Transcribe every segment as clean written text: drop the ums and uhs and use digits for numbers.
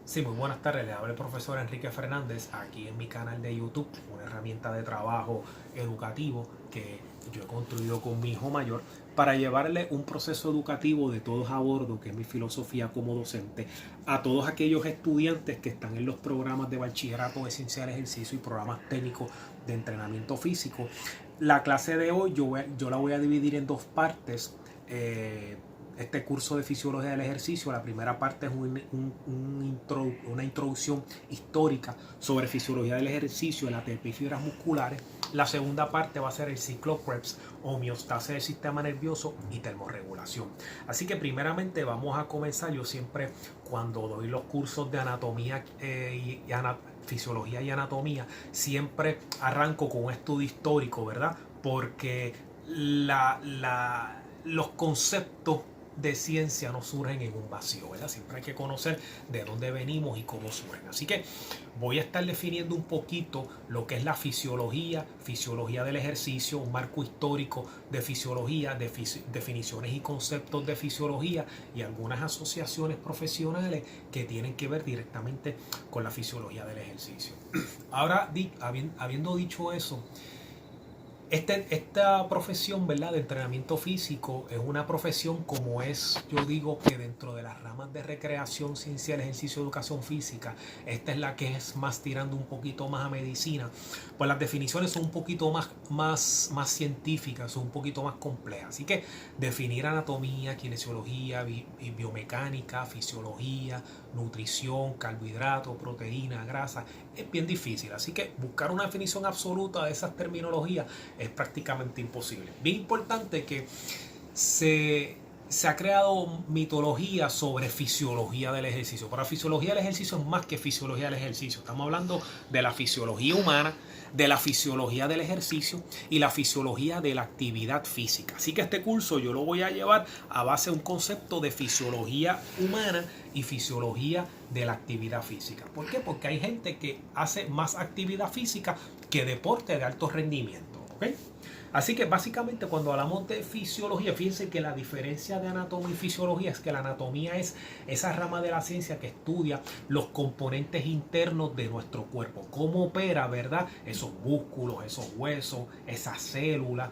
Sí, muy buenas tardes. Le habla el profesor Enrique Fernández aquí en mi canal de YouTube, una herramienta de trabajo educativo que yo he construido con mi hijo mayor para llevarle un proceso educativo de todos a bordo, que es mi filosofía como docente, a todos aquellos estudiantes que están en los programas de bachillerato de ciencia del ejercicio y programas técnicos de entrenamiento físico. La clase de hoy yo la voy a dividir en dos partes. Este curso de fisiología del ejercicio, la primera parte es una introducción histórica sobre fisiología del ejercicio, el ATP y fibras musculares. La segunda parte va a ser el ciclo Krebs, homeostasis del sistema nervioso y termorregulación. Así que primeramente vamos a comenzar. Yo siempre cuando doy los cursos de anatomía fisiología y anatomía, siempre arranco con un estudio histórico, ¿verdad? Porque los conceptos de ciencia no surgen en un vacío, ¿verdad? Siempre hay que conocer de dónde venimos y cómo surgen. Así que voy a estar definiendo un poquito lo que es la fisiología del ejercicio, un marco histórico de fisiología, definiciones y conceptos de fisiología y algunas asociaciones profesionales que tienen que ver directamente con la fisiología del ejercicio. Ahora, habiendo dicho eso, esta profesión, ¿verdad?, de entrenamiento físico es una profesión, como es, yo digo que dentro de las ramas de recreación, ciencia del ejercicio, educación física, esta es la que es más tirando un poquito más a medicina. Pues las definiciones son un poquito más científicas, son un poquito más complejas. Así que definir anatomía, kinesiología, biomecánica, fisiología, nutrición, carbohidratos, proteína, grasa, es bien difícil. Así que buscar una definición absoluta de esas terminologías es prácticamente imposible. Bien importante que se ha creado mitología sobre fisiología del ejercicio. Pero la fisiología del ejercicio es más que fisiología del ejercicio. Estamos hablando de la fisiología humana, de la fisiología del ejercicio y la fisiología de la actividad física. Así que este curso yo lo voy a llevar a base de un concepto de fisiología humana y fisiología de la actividad física. ¿Por qué? Porque hay gente que hace más actividad física que deporte de alto rendimiento. ¿Okay? Así que básicamente cuando hablamos de fisiología, fíjense que la diferencia de anatomía y fisiología es que la anatomía es esa rama de la ciencia que estudia los componentes internos de nuestro cuerpo, cómo opera, ¿verdad? Esos músculos, esos huesos, esas células,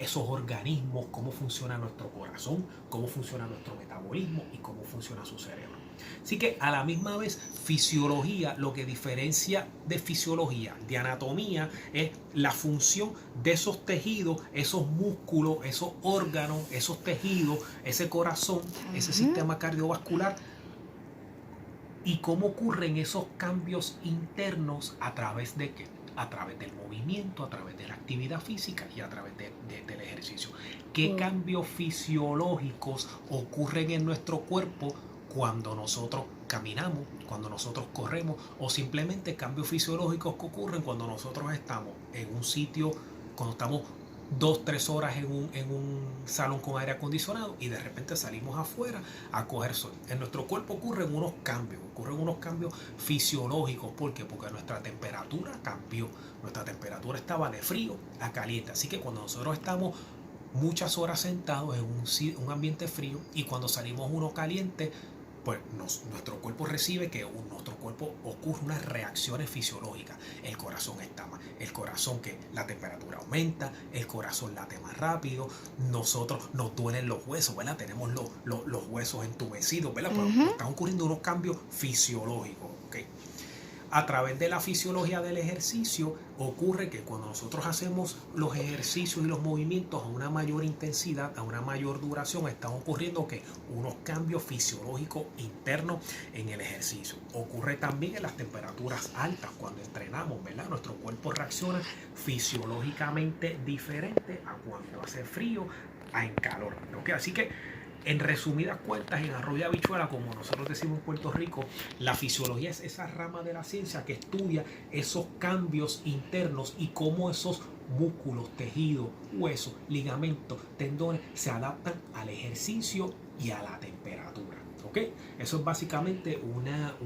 esos organismos, cómo funciona nuestro corazón, cómo funciona nuestro metabolismo y cómo funciona su cerebro. Así que a la misma vez fisiología, lo que diferencia de fisiología, de anatomía, es la función de esos tejidos, esos músculos, esos órganos, esos tejidos, ese corazón, ese sistema cardiovascular y cómo ocurren esos cambios internos a través de qué, a través del movimiento, a través de la actividad física y a través del ejercicio. ¿Qué cambios fisiológicos ocurren en nuestro cuerpo cuando nosotros caminamos, cuando nosotros corremos, o simplemente cambios fisiológicos que ocurren cuando nosotros estamos en un sitio, cuando estamos 2, 3 horas en un salón con aire acondicionado y de repente salimos afuera a coger sol? En nuestro cuerpo ocurren unos cambios fisiológicos. ¿Por qué? Porque nuestra temperatura cambió. Nuestra temperatura estaba de frío a caliente. Así que cuando nosotros estamos muchas horas sentados en un ambiente frío y cuando salimos uno caliente, pues nuestro cuerpo recibe que nuestro cuerpo ocurre unas reacciones fisiológicas. El corazón está más, el corazón que la temperatura aumenta, el corazón late más rápido, nosotros nos duelen los huesos, ¿verdad? Tenemos los huesos entumecidos, ¿verdad? Pero están ocurriendo unos cambios fisiológicos, ¿ok? A través de la fisiología del ejercicio ocurre que cuando nosotros hacemos los ejercicios y los movimientos a una mayor intensidad, a una mayor duración, están ocurriendo que unos cambios fisiológicos internos en el ejercicio. Ocurre también en las temperaturas altas cuando entrenamos, ¿verdad? Nuestro cuerpo reacciona fisiológicamente diferente a cuando hace frío a en calor, ¿ok? Así que en resumidas cuentas, en arroz y habichuela, como nosotros decimos en Puerto Rico, la fisiología es esa rama de la ciencia que estudia esos cambios internos y cómo esos músculos, tejidos, huesos, ligamentos, tendones se adaptan al ejercicio y a la temperatura. ¿Ok? Eso es básicamente una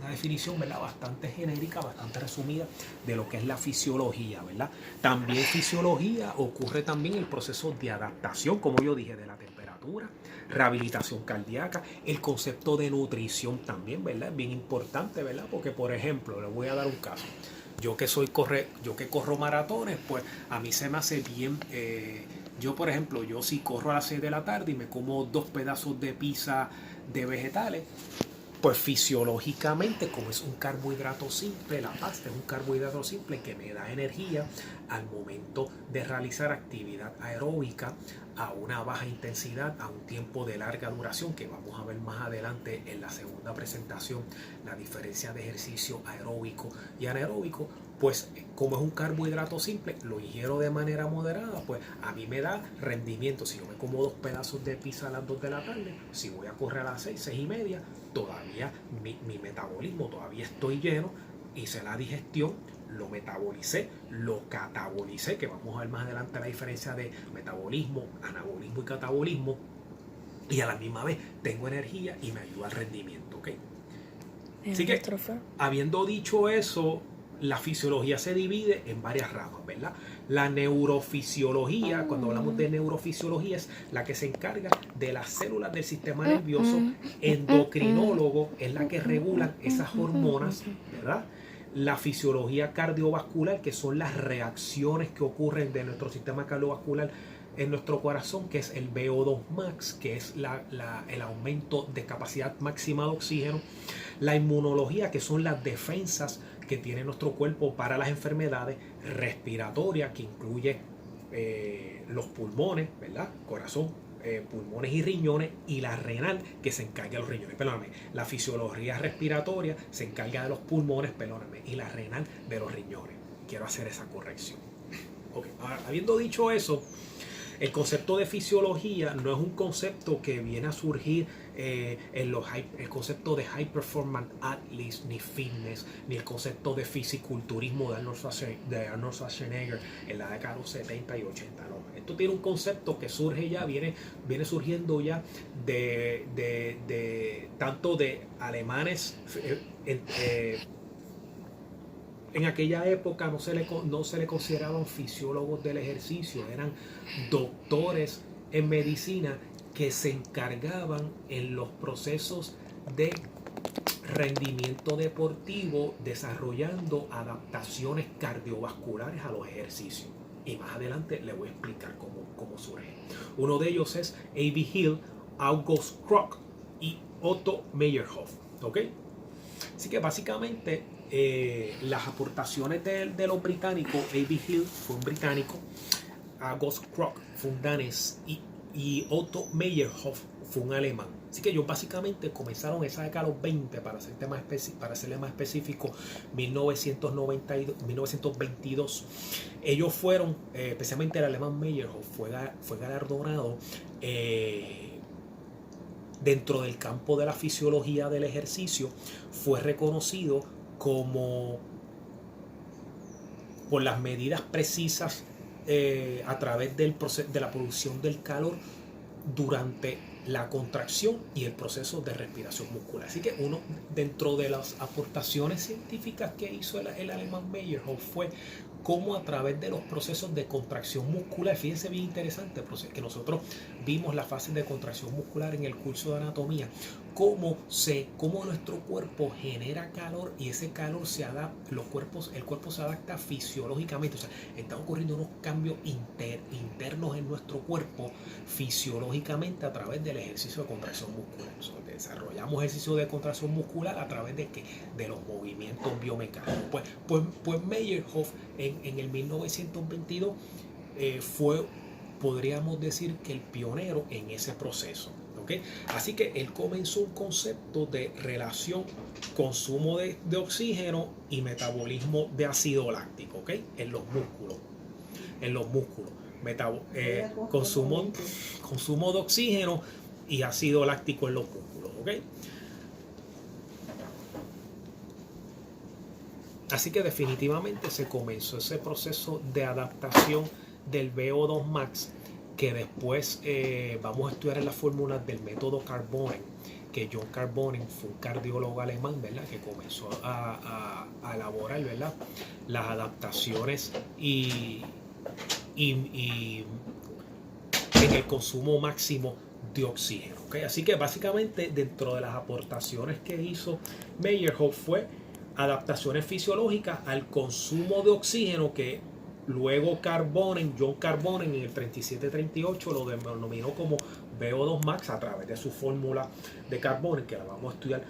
definición, ¿verdad?, bastante genérica, bastante resumida de lo que es la fisiología, ¿verdad? También fisiología ocurre también el proceso de adaptación, como yo dije, de la temperatura. musculatura, rehabilitación cardíaca, el concepto de nutrición también, ¿verdad? Es bien importante, ¿verdad? Porque, por ejemplo, les voy a dar un caso. Yo que corro maratones, pues a mí se me hace bien. Yo, por ejemplo, yo si corro a las 6 de la tarde y me como 2 pedazos de pizza de vegetales, pues fisiológicamente, como es un carbohidrato simple, la pasta es un carbohidrato simple que me da energía al momento de realizar actividad aeróbica a una baja intensidad, a un tiempo de larga duración, que vamos a ver más adelante en la segunda presentación, la diferencia de ejercicio aeróbico y anaeróbico. Pues como es un carbohidrato simple, lo ingiero de manera moderada, pues a mí me da rendimiento. Si yo me como 2 pedazos de pizza a las 2 de la tarde, si voy a correr a las 6 y media, todavía mi metabolismo, todavía estoy lleno, hice la digestión, lo metabolicé, lo catabolicé, que vamos a ver más adelante la diferencia de metabolismo, anabolismo y catabolismo, y a la misma vez tengo energía y me ayuda al rendimiento, ¿ok? Así que, habiendo dicho eso, la fisiología se divide en varias ramas, ¿verdad? La neurofisiología, cuando hablamos de neurofisiología, es la que se encarga de las células del sistema nervioso. Endocrinólogo es la que regula esas hormonas, ¿verdad? La fisiología cardiovascular, que son las reacciones que ocurren de nuestro sistema cardiovascular en nuestro corazón, que es el VO2 max, que es el aumento de capacidad máxima de oxígeno. La inmunología, que son las defensas que tiene nuestro cuerpo para las enfermedades respiratorias, que incluye los pulmones, ¿verdad? Corazón, pulmones y riñones, y la renal, que se encarga de los riñones, perdóname. La fisiología respiratoria se encarga de los pulmones, perdóname, y la renal de los riñones. Quiero hacer esa corrección. Okay. Habiendo dicho eso, el concepto de fisiología no es un concepto que viene a surgir el concepto de high performance athletes, ni fitness, ni el concepto de fisiculturismo de Arnold Schwarzenegger en la década de los 70 y 80. No. Esto tiene un concepto que surge ya, viene surgiendo ya de tanto de alemanes. En aquella época no se le consideraban fisiólogos del ejercicio, eran doctores en medicina que se encargaban en los procesos de rendimiento deportivo, desarrollando adaptaciones cardiovasculares a los ejercicios. Y más adelante le voy a explicar cómo surge. Uno de ellos es A.B. Hill, August Krok y Otto Meyerhoff. ¿Ok? Así que básicamente las aportaciones de los británicos, A.B. Hill fue un británico, August Krok fue un danés y Otto Meyerhoff fue un alemán. Así que ellos básicamente comenzaron esa década de los 20, para serle más específico, 1922. Ellos fueron, especialmente el alemán Meyerhoff, fue galardonado dentro del campo de la fisiología del ejercicio, fue reconocido como por las medidas precisas a través de la producción del calor durante la contracción y el proceso de respiración muscular. Así que uno, dentro de las aportaciones científicas que hizo el alemán Meyerhoff, fue cómo a través de los procesos de contracción muscular, fíjense bien interesante, que nosotros vimos la fase de contracción muscular en el curso de anatomía, cómo nuestro cuerpo genera calor y ese calor se adapta, el cuerpo se adapta fisiológicamente. O sea, están ocurriendo unos cambios internos en nuestro cuerpo fisiológicamente a través del ejercicio de contracción muscular. O sea, desarrollamos ejercicio de contracción muscular a través de los movimientos biomecánicos. Pues Meyerhoff en el 1922 podríamos decir que el pionero en ese proceso. ¿Okay? Así que él comenzó un concepto de relación consumo de oxígeno y metabolismo de ácido láctico, ¿okay? En los músculos. Consumo de oxígeno y ácido láctico en los músculos, ¿okay? Así que definitivamente se comenzó ese proceso de adaptación del VO2 max, que después vamos a estudiar en las fórmulas del método Carbonen, que John Carbonen fue un cardiólogo alemán, ¿verdad?, que comenzó a elaborar, ¿verdad?, las adaptaciones y en el consumo máximo de oxígeno. ¿Okay? Así que básicamente dentro de las aportaciones que hizo Meyerhoff fue adaptaciones fisiológicas al consumo de oxígeno que luego John Carbonen en el 3738 lo denominó como VO2 max a través de su fórmula de Carbonen, que la vamos a estudiar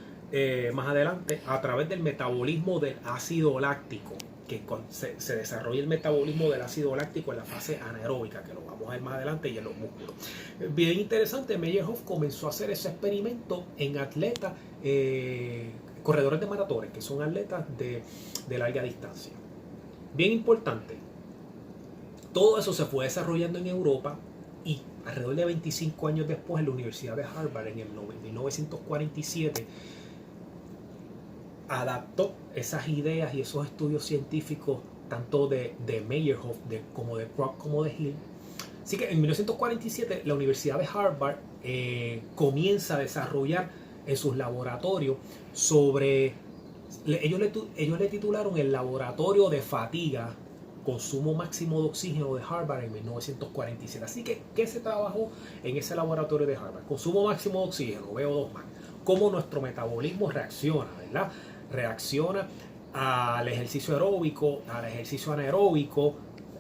más adelante, a través del metabolismo del ácido láctico, que se desarrolla el metabolismo del ácido láctico en la fase anaeróbica, que lo vamos a ver más adelante, y en los músculos. Bien interesante, Meyerhoff comenzó a hacer ese experimento en atletas, corredores de maratones, que son atletas de larga distancia. Bien importante, todo eso se fue desarrollando en Europa y alrededor de 25 años después en la Universidad de Harvard, en el 1947, adaptó esas ideas y esos estudios científicos tanto de Meyerhoff como de Kroc como de Hill. Así que en 1947 la Universidad de Harvard comienza a desarrollar en sus laboratorios sobre... Ellos le titularon el laboratorio de fatiga, consumo máximo de oxígeno de Harvard en 1947. Así que, ¿qué se trabajó en ese laboratorio de Harvard? Consumo máximo de oxígeno, VO2 max. Cómo nuestro metabolismo reacciona, ¿verdad? Reacciona al ejercicio aeróbico, al ejercicio anaeróbico.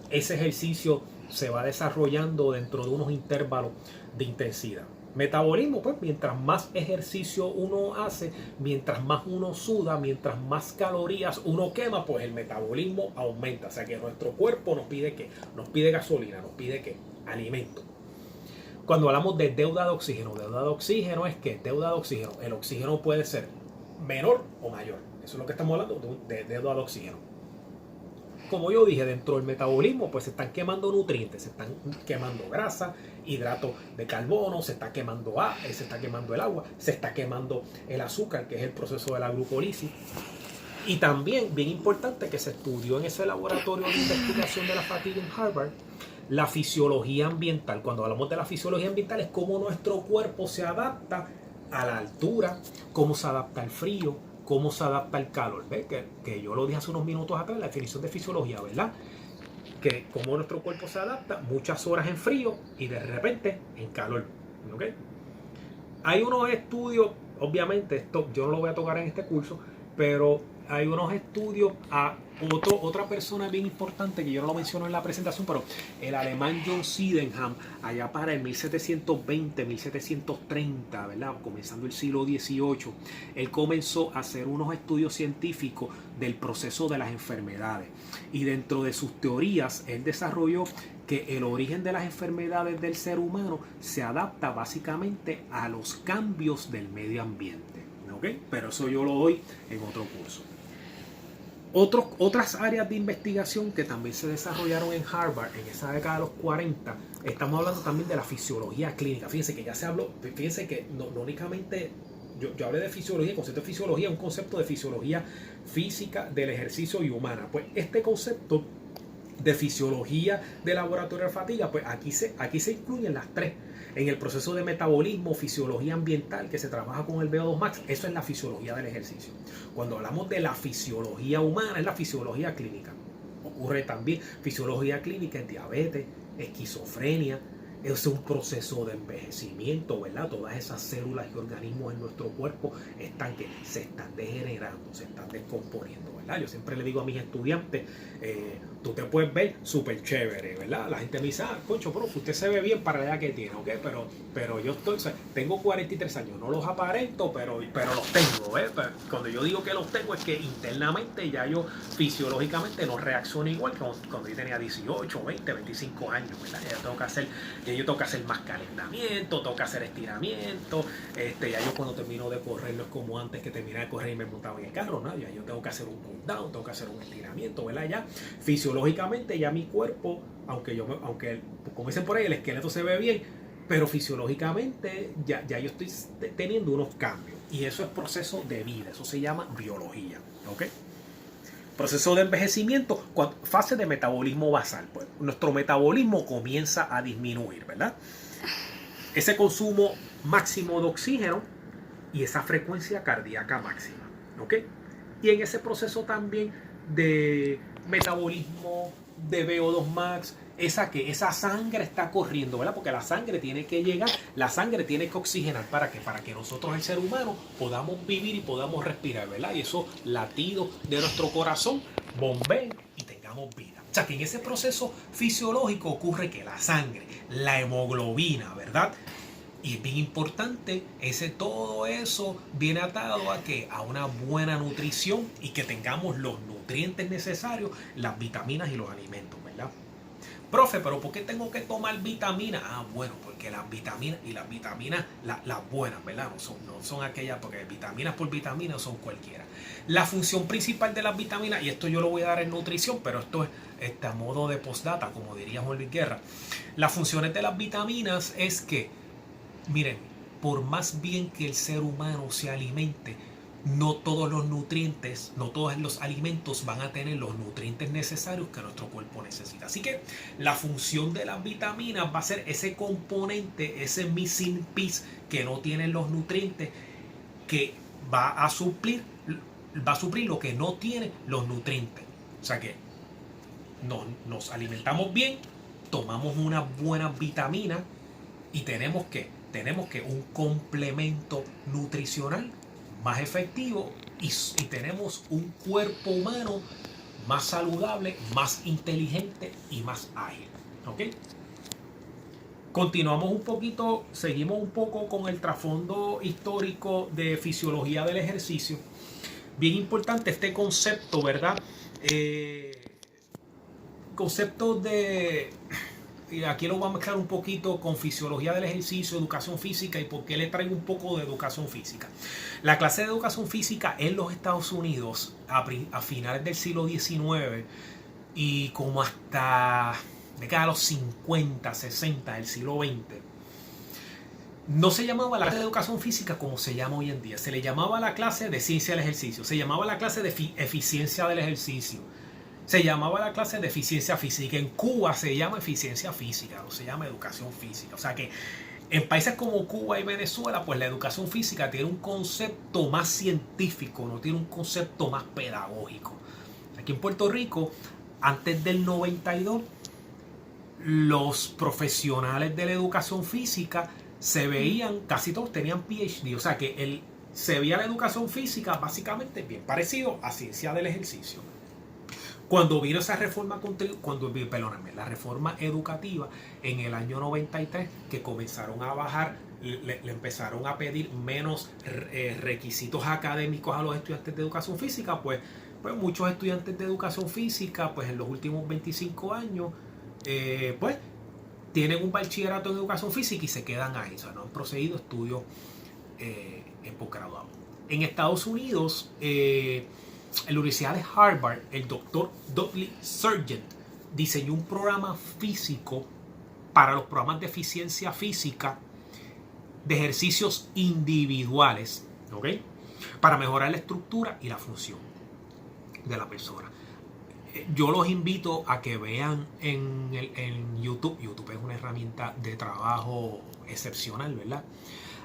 Ese ejercicio se va desarrollando dentro de unos intervalos de intensidad. Metabolismo, pues mientras más ejercicio uno hace, mientras más uno suda, mientras más calorías uno quema, pues el metabolismo aumenta. O sea que nuestro cuerpo nos pide ¿qué? Nos pide gasolina, nos pide ¿qué? Alimento. Cuando hablamos de deuda de oxígeno es que deuda de oxígeno, el oxígeno puede ser menor o mayor. Eso es lo que estamos hablando de deuda de oxígeno. Como yo dije, dentro del metabolismo pues se están quemando nutrientes, se están quemando grasa, hidratos de carbono, se está quemando se está quemando el agua, se está quemando el azúcar, que es el proceso de la glucólisis. Y también, bien importante, que se estudió en ese laboratorio de investigación de la fatiga en Harvard, la fisiología ambiental. Cuando hablamos de la fisiología ambiental es cómo nuestro cuerpo se adapta a la altura, cómo se adapta al frío, cómo se adapta al calor. ¿Ves? Que yo lo dije hace unos minutos atrás, la definición de fisiología, ¿verdad? Que cómo nuestro cuerpo se adapta muchas horas en frío y de repente en calor. ¿Okay? Hay unos estudios, obviamente esto yo no lo voy a tocar en este curso, pero hay unos estudios a otra persona bien importante que yo no lo menciono en la presentación, pero el alemán John Sydenham, allá para el 1720, 1730, ¿verdad? Comenzando el siglo XVIII, él comenzó a hacer unos estudios científicos del proceso de las enfermedades. Y dentro de sus teorías, él desarrolló que el origen de las enfermedades del ser humano se adapta básicamente a los cambios del medio ambiente. ¿Okay? Pero eso yo lo doy en otro curso. Otras áreas de investigación que también se desarrollaron en Harvard en esa década de los 40, estamos hablando también de la fisiología clínica. Fíjense que ya se habló, fíjense que no únicamente yo hablé de fisiología, el concepto de fisiología es un concepto de fisiología física del ejercicio y humana. Pues este concepto de fisiología de laboratorio de fatiga, pues aquí se incluyen las tres. En el proceso de metabolismo, fisiología ambiental, que se trabaja con el VO2 max, eso es la fisiología del ejercicio. Cuando hablamos de la fisiología humana, es la fisiología clínica. Ocurre también fisiología clínica en diabetes, esquizofrenia. Es un proceso de envejecimiento, ¿verdad? Todas esas células y organismos en nuestro cuerpo se están degenerando, se están descomponiendo, ¿verdad? Yo siempre le digo a mis estudiantes, tú te puedes ver súper chévere, ¿verdad? La gente me dice, concho, profe, usted se ve bien para la edad que tiene, ¿ok? Pero yo tengo 43 años, no los aparento, pero los tengo, ¿eh? Pero cuando yo digo que los tengo es que internamente ya yo fisiológicamente no reacciono igual que cuando yo tenía 18, 20, 25 años, ¿verdad? Ya yo tengo que hacer más calentamiento, tengo que hacer estiramiento, ya yo cuando termino de correr no es como antes que terminaba de correr y me montaba en el carro, ¿no? Ya yo tengo que hacer un cool down, tengo que hacer un estiramiento, ¿verdad? Ya fisiológicamente ya mi cuerpo, aunque como dicen por ahí, el esqueleto se ve bien, pero fisiológicamente ya yo estoy teniendo unos cambios y eso es proceso de vida, eso se llama biología, ¿ok? Proceso de envejecimiento, fase de metabolismo basal. Pues nuestro metabolismo comienza a disminuir, ¿verdad? Ese consumo máximo de oxígeno y esa frecuencia cardíaca máxima, ¿ok? Y en ese proceso también de metabolismo de VO2 max, esa sangre está corriendo, ¿verdad? Porque la sangre tiene que llegar, la sangre tiene que oxigenar. ¿Para qué? Para que nosotros, el ser humano, podamos vivir y podamos respirar, ¿verdad? Y esos latidos de nuestro corazón bombeen y tengamos vida. O sea que en ese proceso fisiológico ocurre que la sangre, la hemoglobina, ¿verdad? Y es bien importante, todo eso viene atado a que a una buena nutrición y que tengamos los nutrientes necesarios, las vitaminas y los alimentos, ¿verdad? Profe, pero ¿por qué tengo que tomar vitaminas? Ah, bueno, porque las vitaminas y las vitaminas, las buenas, ¿verdad? No son aquellas, porque vitaminas por vitaminas son cualquiera. La función principal de las vitaminas, y esto yo lo voy a dar en nutrición, pero esto es a modo de postdata, como diría Juan Luis Guerra. Las funciones de las vitaminas es que, miren, por más bien que el ser humano se alimente, no todos los nutrientes, no todos los alimentos van a tener los nutrientes necesarios que nuestro cuerpo necesita. Así que la función de las vitaminas va a ser ese componente, ese missing piece que no tienen los nutrientes, que va a suplir lo que no tiene los nutrientes. O sea que nos alimentamos bien, tomamos una buena vitamina y tenemos que un complemento nutricional más efectivo y tenemos un cuerpo humano más saludable, más inteligente y más ágil. ¿Ok? Continuamos un poquito, seguimos un poco con el trasfondo histórico de fisiología del ejercicio. Bien importante este concepto, ¿verdad? Concepto de... Aquí lo voy a mezclar un poquito con fisiología del ejercicio, educación física y por qué le traigo un poco de educación física. La clase de educación física en los Estados Unidos a finales del siglo XIX y como hasta década de los 50, 60 del siglo XX, no se llamaba la clase de educación física como se llama hoy en día. Se le llamaba la clase de ciencia del ejercicio, se llamaba la clase de eficiencia del ejercicio. Se llamaba la clase de eficiencia física. En Cuba se llama eficiencia física, no se llama educación física. O sea que en países como Cuba y Venezuela, pues la educación física tiene un concepto más científico, no tiene un concepto más pedagógico. Aquí en Puerto Rico, antes del 92, los profesionales de la educación física se veían, casi todos tenían PhD. O sea que se veía la educación física básicamente bien parecido a ciencia del ejercicio. Cuando vino esa reforma, la reforma educativa en el año 93, que comenzaron a bajar, le empezaron a pedir menos requisitos académicos a los estudiantes de educación física, pues muchos estudiantes de educación física, pues en los últimos 25 años, pues tienen un bachillerato en educación física y se quedan ahí, o sea, no han procedido estudios en posgraduado. En Estados Unidos, en la Universidad de Harvard, el doctor Dudley Sargent diseñó un programa físico para los programas de eficiencia física de ejercicios individuales, ¿ok? Para mejorar la estructura y la función de la persona. Yo los invito a que vean en YouTube. YouTube es una herramienta de trabajo excepcional, ¿verdad?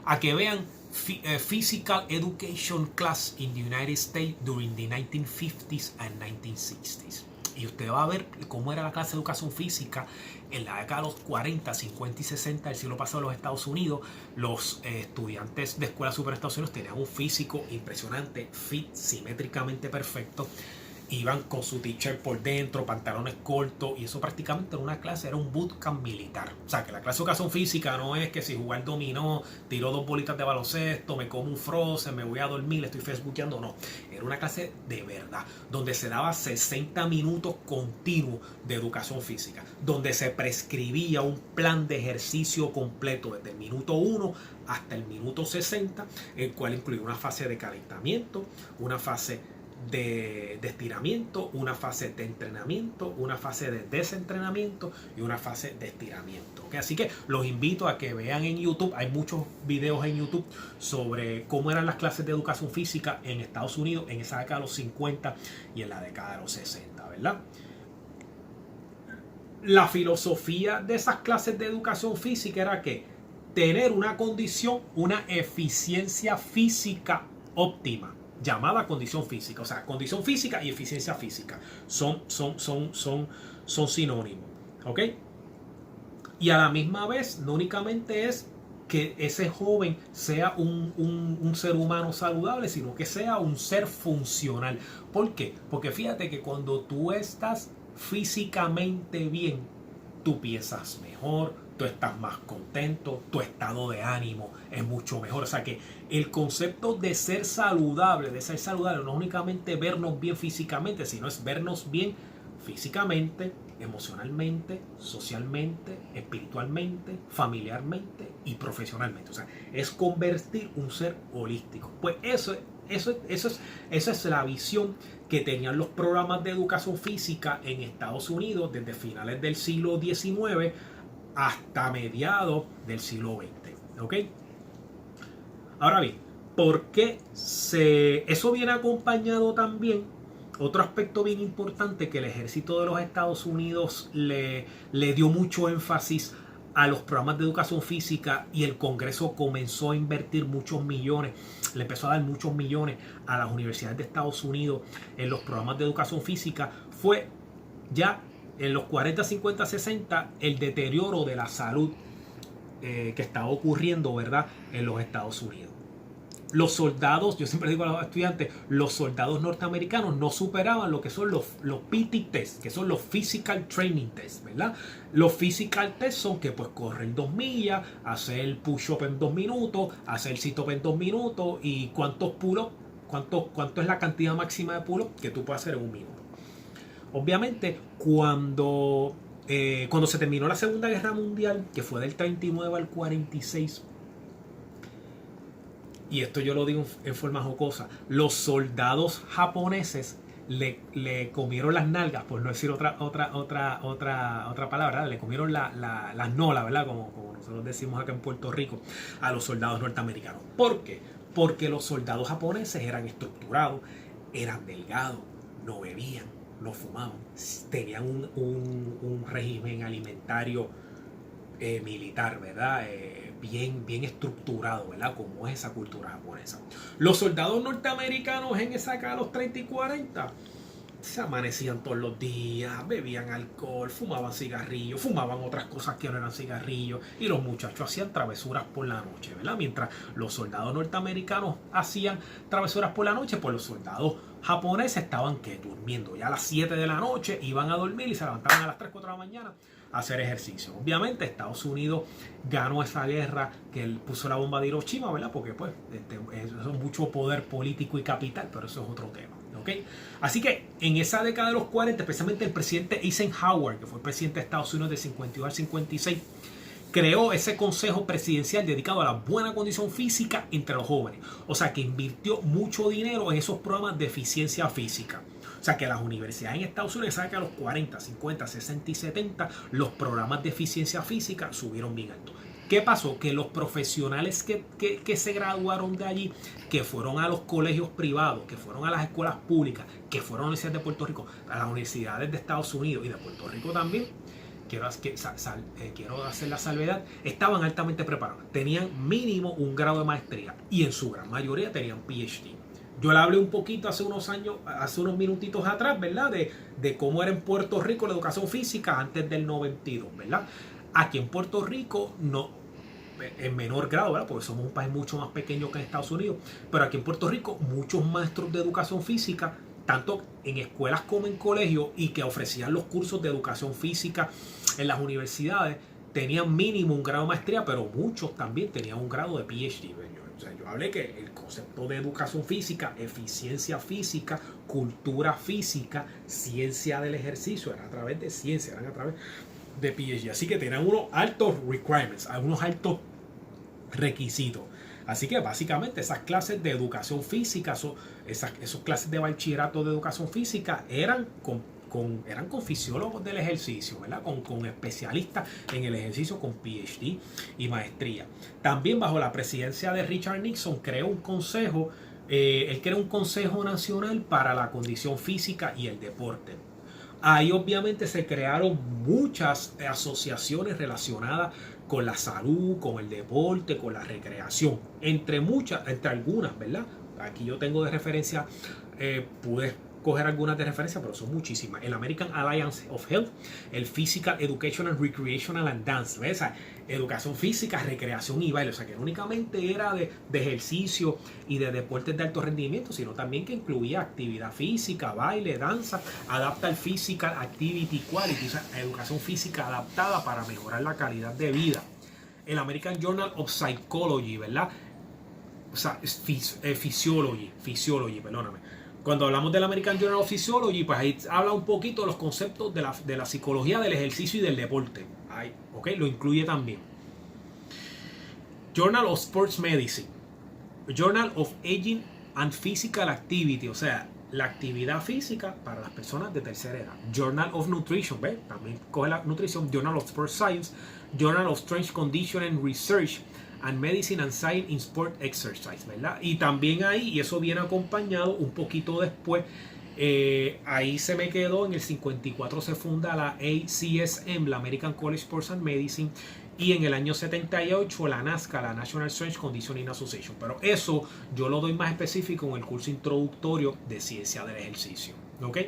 A que vean Physical Education Class in the United States during the 1950s and 1960s. Y usted va a ver cómo era la clase de educación física en la década de los 40, 50 y 60 del siglo pasado en los Estados Unidos. Los estudiantes de escuela superior de Estados Unidos tenían un físico impresionante, fit, simétricamente perfecto. Iban con su t-shirt por dentro, pantalones cortos, y eso prácticamente en una clase era un bootcamp militar. O sea, que la clase de educación física no es que si jugar dominó, tiro 2 bolitas de baloncesto, me como un frozen, me voy a dormir, estoy facebookeando, no. Era una clase de verdad, donde se daba 60 minutos continuos de educación física, donde se prescribía un plan de ejercicio completo desde el minuto 1 hasta el minuto 60, el cual incluía una fase de calentamiento, una fase de estiramiento, una fase de entrenamiento, una fase de desentrenamiento y una fase de estiramiento. ¿Okay? Así que los invito a que vean en YouTube, hay muchos videos en YouTube sobre cómo eran las clases de educación física en Estados Unidos en esa década de los 50 y en la década de los 60, ¿verdad? La filosofía de esas clases de educación física era que tener una condición, una eficiencia física óptima. llamada condición física. O sea, condición física y eficiencia física son sinónimos. ¿Ok? Y a la misma vez, no únicamente es que ese joven sea un ser humano saludable, sino que sea un ser funcional. ¿Por qué? Porque fíjate que cuando tú estás físicamente bien, tú piensas mejor, tú estás más contento, tu estado de ánimo es mucho mejor. O sea que el concepto de ser saludable, no es únicamente vernos bien físicamente, sino es vernos bien físicamente, emocionalmente, socialmente, espiritualmente, familiarmente y profesionalmente. O sea, es convertir un ser holístico. Pues eso es la visión que tenían los programas de educación física en Estados Unidos desde finales del siglo XIX hasta mediados del siglo XX. ¿Ok? Ahora bien, ¿por qué eso viene acompañado también? Otro aspecto bien importante que el ejército de los Estados Unidos le dio mucho énfasis a los programas de educación física, y el Congreso comenzó a invertir muchos millones, le empezó a dar muchos millones a las universidades de Estados Unidos en los programas de educación física, fue ya en los 40, 50, 60 el deterioro de la salud que estaba ocurriendo, ¿verdad?, en los Estados Unidos. Los soldados, yo siempre digo a los estudiantes, los soldados norteamericanos no superaban lo que son los PT tests, que son los Physical Training Tests, ¿verdad? Los Physical Tests son que pues correr 2 millas, hacer push-up en 2 minutos, hacer sit-up en 2 minutos y cuántos pull-up, cuánto es la cantidad máxima de pull-up que tú puedes hacer en 1 minuto. Obviamente, cuando se terminó la Segunda Guerra Mundial, que fue del 39 al 46, y esto yo lo digo en forma jocosa, los soldados japoneses le comieron las nalgas, por no decir otra palabra, le comieron las nolas, ¿verdad? Como nosotros decimos acá en Puerto Rico, a los soldados norteamericanos. ¿Por qué? Porque los soldados japoneses eran estructurados, eran delgados, no bebían, no fumaban, tenían un régimen alimentario militar, ¿verdad? Bien estructurado, ¿verdad? Como es esa cultura japonesa. Los soldados norteamericanos en esa acá, los 30 y 40, se amanecían todos los días, bebían alcohol, fumaban cigarrillos, fumaban otras cosas que no eran cigarrillos, y los muchachos hacían travesuras por la noche, ¿verdad? Mientras los soldados norteamericanos hacían travesuras por la noche, pues los soldados japoneses estaban durmiendo. Ya a las 7 de la noche iban a dormir y se levantaban a las 3, 4 de la mañana a hacer ejercicio. Obviamente Estados Unidos ganó esa guerra, que él puso la bomba de Hiroshima, ¿verdad? Porque pues eso es mucho poder político y capital, pero eso es otro tema. ¿Okay? Así que en esa década de los 40, especialmente el presidente Eisenhower, que fue el presidente de Estados Unidos de 52 al 56, creó ese consejo presidencial dedicado a la buena condición física entre los jóvenes. O sea, que invirtió mucho dinero en esos programas de eficiencia física. O sea, que las universidades en Estados Unidos saben que a los 40, 50, 60 y 70 los programas de eficiencia física subieron bien alto. ¿Qué pasó? Que los profesionales que se graduaron de allí, que fueron a los colegios privados, que fueron a las escuelas públicas, que fueron a las universidades de Puerto Rico, a las universidades de Estados Unidos y de Puerto Rico también, quiero hacer la salvedad, estaban altamente preparados. Tenían mínimo un grado de maestría y en su gran mayoría tenían PhD. Yo le hablé un poquito hace unos minutitos atrás, ¿verdad? De cómo era en Puerto Rico la educación física antes del 92, ¿verdad? Aquí en Puerto Rico no, en menor grado, ¿verdad? Porque somos un país mucho más pequeño que en Estados Unidos, pero aquí en Puerto Rico muchos maestros de educación física, tanto en escuelas como en colegios, y que ofrecían los cursos de educación física en las universidades, tenían mínimo un grado de maestría, pero muchos también tenían un grado de PhD. O sea, yo hablé que el concepto de educación física, eficiencia física, cultura física, ciencia del ejercicio, eran a través de ciencia, eran a través de PhD. Así que tenían unos altos requirements, unos altos requisitos. Así que básicamente esas clases de educación física, esas clases de bachillerato de educación física eran con fisiólogos del ejercicio, ¿verdad? Con especialistas en el ejercicio con PhD y maestría. También bajo la presidencia de Richard Nixon creó un consejo, él creó un consejo nacional para la condición física y el deporte. Ahí obviamente se crearon muchas asociaciones relacionadas con la salud, con el deporte, con la recreación, entre algunas, ¿verdad? aquí yo tengo de referencia, pude coger algunas de referencia, pero son muchísimas. El American Alliance of Health, el Physical Education and Recreational and Dance, ¿ves? Educación física, recreación y baile, o sea que no únicamente era de ejercicio y de deportes de alto rendimiento, sino también que incluía actividad física, baile, danza, adapta el Physical Activity Quality, o sea, educación física adaptada para mejorar la calidad de vida. El American Journal of Psychology, ¿verdad? O sea, Physiology, perdóname. Cuando hablamos del American Journal of Physiology, pues ahí habla un poquito de los conceptos de la psicología del ejercicio y del deporte. Ahí, ¿ok? Lo incluye también. Journal of Sports Medicine. Journal of Aging and Physical Activity, o sea, la actividad física para las personas de tercera edad. Journal of Nutrition, ¿ves? También coge la nutrición. Journal of Sports Science. Journal of Strength Conditioning Research and Medicine and Science in Sport Exercise, ¿verdad? Y también ahí, y eso viene acompañado un poquito después, ahí se me quedó, en el 54 se funda la ACSM, la American College Sports and Medicine, y en el año 78 la NASCA, la National Strength Conditioning Association. Pero eso yo lo doy más específico en el curso introductorio de Ciencia del Ejercicio, ¿ok?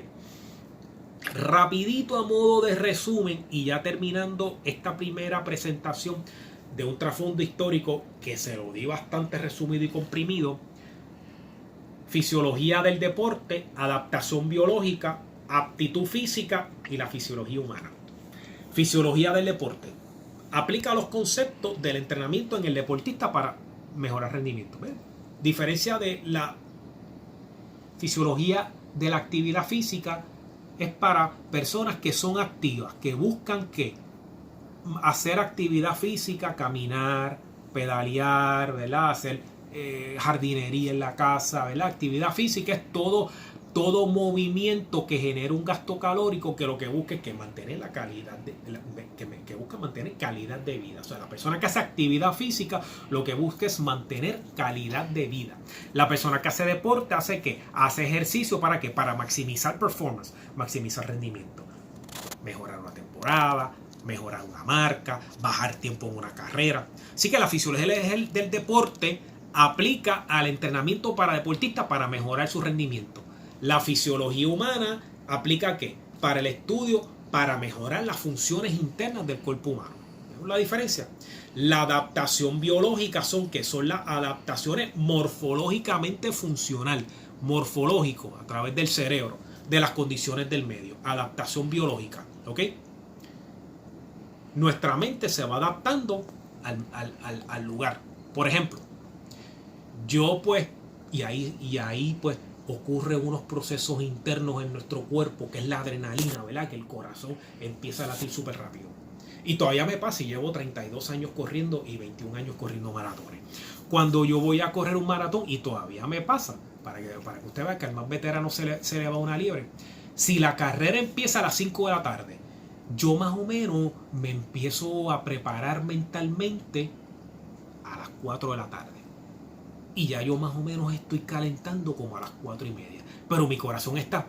Rapidito a modo de resumen y ya terminando esta primera presentación de un trasfondo histórico que se lo di bastante resumido y comprimido. Fisiología del deporte, adaptación biológica, aptitud física y la fisiología humana. Fisiología del deporte. Aplica los conceptos del entrenamiento en el deportista para mejorar rendimiento. ¿Ven? Diferencia de la fisiología de la actividad física, es para personas que son activas, que buscan que hacer actividad física, caminar, pedalear, ¿verdad? Hacer jardinería en la casa, ¿verdad? Actividad física es todo movimiento que genera un gasto calórico, que lo que busca es que mantener la calidad que busca mantener calidad de vida. O sea, la persona que hace actividad física lo que busca es mantener calidad de vida. La persona que hace deporte hace ¿qué? Hace ejercicio ¿para qué? Para maximizar performance, maximizar rendimiento, mejorar una temporada, mejorar una marca, bajar tiempo en una carrera. Así que la fisiología del deporte aplica al entrenamiento para deportistas para mejorar su rendimiento. La fisiología humana aplica ¿qué? Para el estudio, para mejorar las funciones internas del cuerpo humano. ¿Ven la diferencia? La adaptación biológica son ¿qué? Son las adaptaciones morfológicamente funcional, morfológico, a través del cerebro, de las condiciones del medio. Adaptación biológica, ¿ok? Nuestra mente se va adaptando al lugar. Por ejemplo, yo pues, y ahí pues ocurren unos procesos internos en nuestro cuerpo, que es la adrenalina, ¿verdad? Que el corazón empieza a latir súper rápido. Y todavía me pasa, y llevo 32 años corriendo y 21 años corriendo maratones. Cuando yo voy a correr un maratón, y todavía me pasa, para que usted vea que al más veterano se le va una liebre. Si la carrera empieza a las 5 de la tarde, yo más o menos me empiezo a preparar mentalmente a las 4 de la tarde. Y ya yo más o menos estoy calentando como a las 4:30. Pero mi corazón está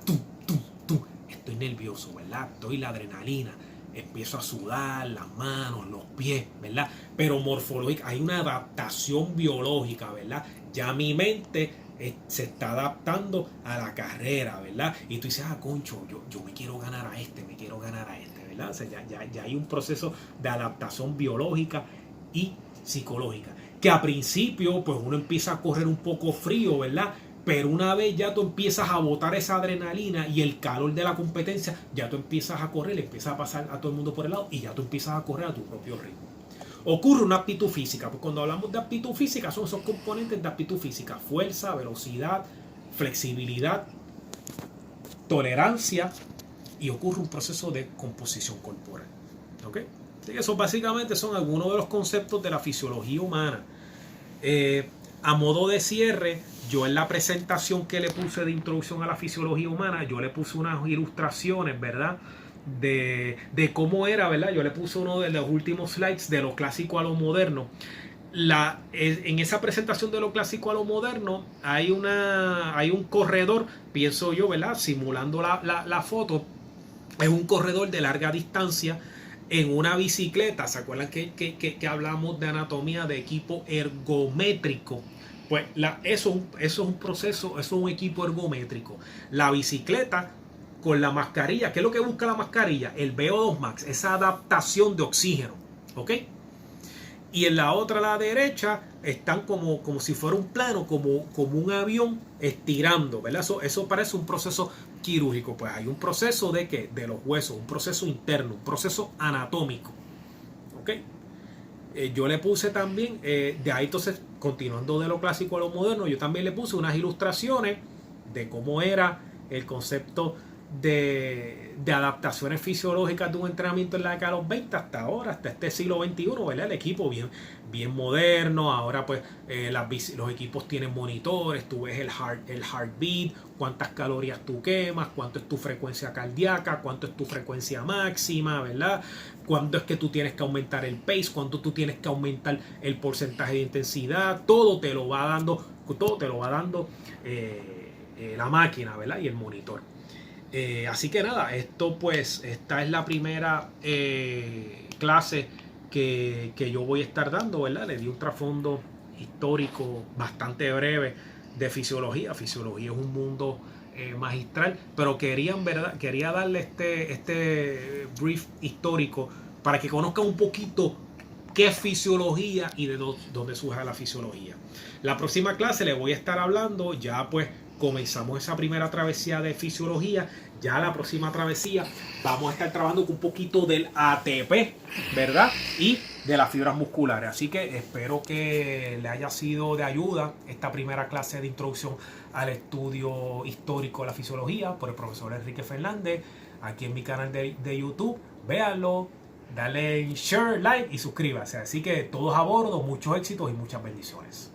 estoy nervioso, ¿verdad? Estoy la adrenalina. Empiezo a sudar las manos, los pies, ¿verdad? Pero morfológica, hay una adaptación biológica, ¿verdad? Ya mi mente se está adaptando a la carrera, ¿verdad? Y tú dices, concho, yo me quiero ganar a este, ¿verdad? O sea, ya hay un proceso de adaptación biológica y psicológica. Que a principio, pues uno empieza a correr un poco frío, ¿verdad? Pero una vez ya tú empiezas a botar esa adrenalina y el calor de la competencia, ya tú empiezas a correr, le empiezas a pasar a todo el mundo por el lado y ya tú empiezas a correr a tu propio ritmo. Ocurre una aptitud física, pues cuando hablamos de aptitud física son esos componentes de aptitud física: fuerza, velocidad, flexibilidad, tolerancia, y ocurre un proceso de composición corporal. ¿Ok? Así que eso básicamente son algunos de los conceptos de la fisiología humana. A modo de cierre, yo en la presentación que le puse de introducción a la fisiología humana, yo le puse unas ilustraciones, ¿verdad? De cómo era, ¿verdad? Yo le puse uno de los últimos slides de lo clásico a lo moderno. En esa presentación de lo clásico a lo moderno hay un corredor, pienso yo, ¿verdad? Simulando la foto. Es un corredor de larga distancia en una bicicleta. ¿Se acuerdan que hablamos de anatomía de equipo ergométrico? Pues eso es un proceso, eso es un equipo ergométrico. La bicicleta con la mascarilla, ¿qué es lo que busca la mascarilla? El VO2 max, esa adaptación de oxígeno, ¿ok? Y en la otra, a la derecha, están como si fuera un plano, como un avión estirando, ¿verdad? Eso parece un proceso quirúrgico. Pues hay un proceso de ¿qué? De los huesos, un proceso interno, un proceso anatómico, ¿ok? Yo le puse también, de ahí entonces, continuando de lo clásico a lo moderno, yo también le puse unas ilustraciones de cómo era el concepto de adaptaciones fisiológicas de un entrenamiento en la década de los 20 hasta ahora, hasta este siglo XXI, ¿verdad? El equipo bien moderno, ahora pues los equipos tienen monitores, tú ves el heartbeat, cuántas calorías tú quemas, cuánto es tu frecuencia cardíaca, cuánto es tu frecuencia máxima, ¿verdad? Cuándo es que tú tienes que aumentar el pace, cuánto tú tienes que aumentar el porcentaje de intensidad, todo te lo va dando la máquina, ¿verdad? Y el monitor. Así que nada, esta es la primera clase que yo voy a estar dando, ¿verdad? Le di un trasfondo histórico bastante breve de fisiología. Fisiología es un mundo magistral, pero quería darle este brief histórico para que conozcan un poquito qué es fisiología y de dónde surge la fisiología. La próxima clase le voy a estar hablando, ya pues comenzamos esa primera travesía de fisiología. Ya la próxima travesía vamos a estar trabajando con un poquito del ATP, ¿verdad? Y de las fibras musculares. Así que espero que le haya sido de ayuda esta primera clase de introducción al estudio histórico de la fisiología por el profesor Enrique Fernández, aquí en mi canal de YouTube. Véanlo, dale share, like y suscríbase. Así que todos a bordo, muchos éxitos y muchas bendiciones.